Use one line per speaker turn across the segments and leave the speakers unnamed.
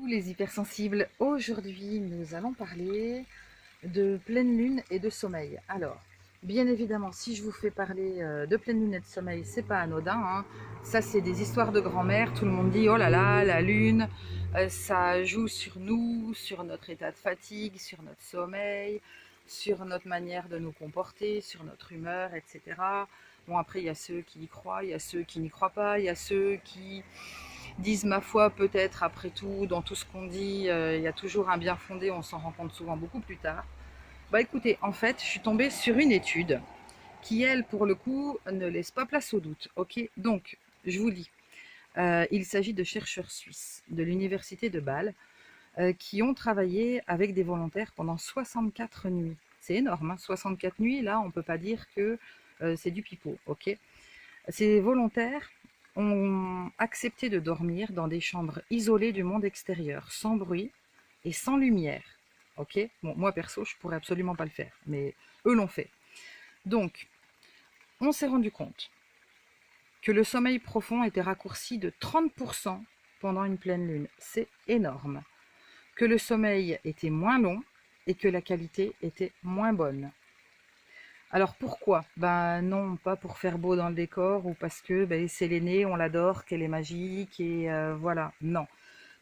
les hypersensibles, aujourd'hui nous allons parler de pleine lune et de sommeil. Alors, bien évidemment, si je vous fais parler de pleine lune et de sommeil, c'est pas anodin, hein. Ça c'est des histoires de grand-mère, tout le monde dit oh là là, la lune, ça joue sur nous, sur notre état de fatigue, sur notre sommeil, sur notre manière de nous comporter, sur notre humeur, etc. Bon, après il y a ceux qui y croient, il y a ceux qui n'y croient pas, il y a ceux qui disent ma foi, peut-être après tout, dans tout ce qu'on dit, il y a toujours un bien fondé, on s'en rend compte souvent beaucoup plus tard. Bah écoutez, en fait, je suis tombée sur une étude qui, elle, pour le coup, ne laisse pas place au doute. Ok, donc, je vous lis. Il s'agit de chercheurs suisses de l'université de Bâle qui ont travaillé avec des volontaires pendant 64 nuits. C'est énorme, hein, 64 nuits, là, on ne peut pas dire que c'est du pipeau, ok. Ces volontaires ont accepté de dormir dans des chambres isolées du monde extérieur, sans bruit et sans lumière. Ok, bon, moi perso, je pourrais absolument pas le faire, mais eux l'ont fait. Donc, on s'est rendu compte que le sommeil profond était raccourci de 30% pendant une pleine lune. C'est énorme. Que le sommeil était moins long et que la qualité était moins bonne. Alors pourquoi? Ben non, pas pour faire beau dans le décor ou parce que ben, c'est l'aînée, on l'adore, qu'elle est magique et voilà. Non.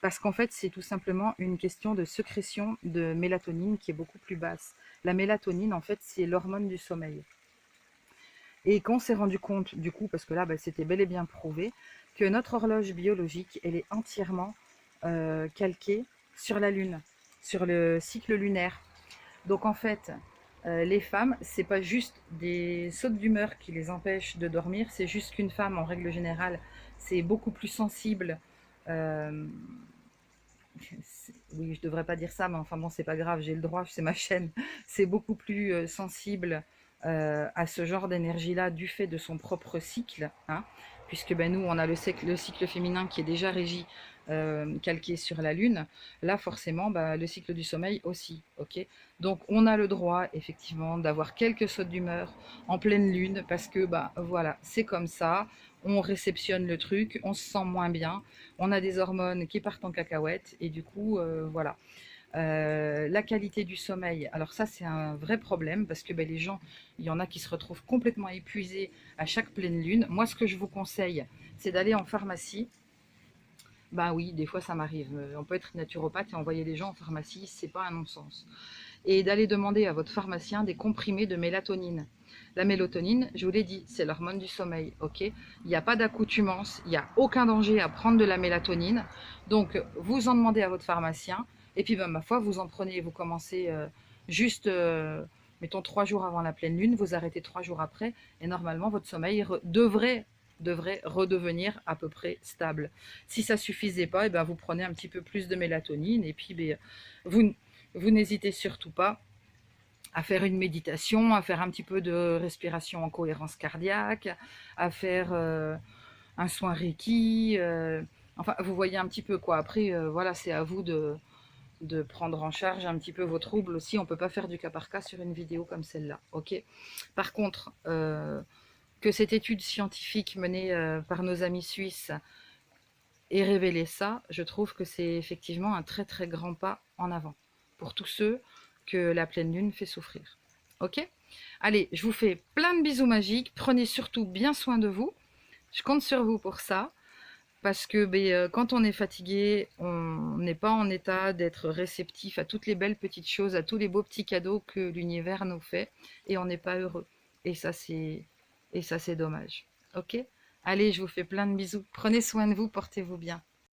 Parce qu'en fait, c'est tout simplement une question de sécrétion de mélatonine qui est beaucoup plus basse. La mélatonine, en fait, c'est l'hormone du sommeil. Et qu'on s'est rendu compte, du coup, parce que là, ben, c'était bel et bien prouvé, que notre horloge biologique, elle est entièrement calquée sur la Lune, sur le cycle lunaire. Donc en fait, les femmes, c'est pas juste des sautes d'humeur qui les empêchent de dormir, c'est juste qu'une femme, en règle générale, c'est beaucoup plus sensible. euh, oui, je devrais pas dire ça, mais enfin bon, c'est pas grave, j'ai le droit, c'est ma chaîne. C'est beaucoup plus sensible à ce genre d'énergie-là du fait de son propre cycle, hein, puisque ben, nous, on a le cycle féminin qui est déjà régi, calqué sur la Lune. Là, forcément, bah, le cycle du sommeil aussi, ok. Donc, on a le droit, effectivement, d'avoir quelques sautes d'humeur en pleine Lune, parce que, bah, voilà, c'est comme ça. On réceptionne le truc, on se sent moins bien, on a des hormones qui partent en cacahuète, et du coup, voilà. La qualité du sommeil, alors ça c'est un vrai problème parce que ben, les gens, il y en a qui se retrouvent complètement épuisés à chaque pleine lune. Moi ce que je vous conseille, c'est d'aller en pharmacie. Ben oui, des fois ça m'arrive. On peut être naturopathe et envoyer les gens en pharmacie, c'est pas un non-sens. Et d'aller demander à votre pharmacien des comprimés de mélatonine. La mélatonine, je vous l'ai dit, c'est l'hormone du sommeil, ok. Il n'y a pas d'accoutumance, il n'y a aucun danger à prendre de la mélatonine. Donc, vous en demandez à votre pharmacien, et puis, ben, ma foi, vous en prenez, vous commencez juste, mettons, 3 jours avant la pleine lune, vous arrêtez 3 jours après, et normalement, votre sommeil devrait redevenir à peu près stable. Si ça suffisait pas, et ben, vous prenez un petit peu plus de mélatonine, et puis ben, vous, vous n'hésitez surtout pas à faire une méditation, à faire un petit peu de respiration en cohérence cardiaque, à faire un soin Reiki. Enfin, vous voyez un petit peu quoi. Après, voilà, c'est à vous de prendre en charge un petit peu vos troubles aussi. On ne peut pas faire du cas par cas sur une vidéo comme celle-là. Ok. Par contre, que cette étude scientifique menée par nos amis suisses ait révélé ça, je trouve que c'est effectivement un très très grand pas en avant pour tous ceux que la pleine lune fait souffrir. Ok? Allez, je vous fais plein de bisous magiques. Prenez surtout bien soin de vous. Je compte sur vous pour ça. Parce que quand on est fatigué, on n'est pas en état d'être réceptif à toutes les belles petites choses, à tous les beaux petits cadeaux que l'univers nous fait. Et on n'est pas heureux. Et ça, c'est dommage. Ok? Allez, je vous fais plein de bisous. Prenez soin de vous, portez-vous bien.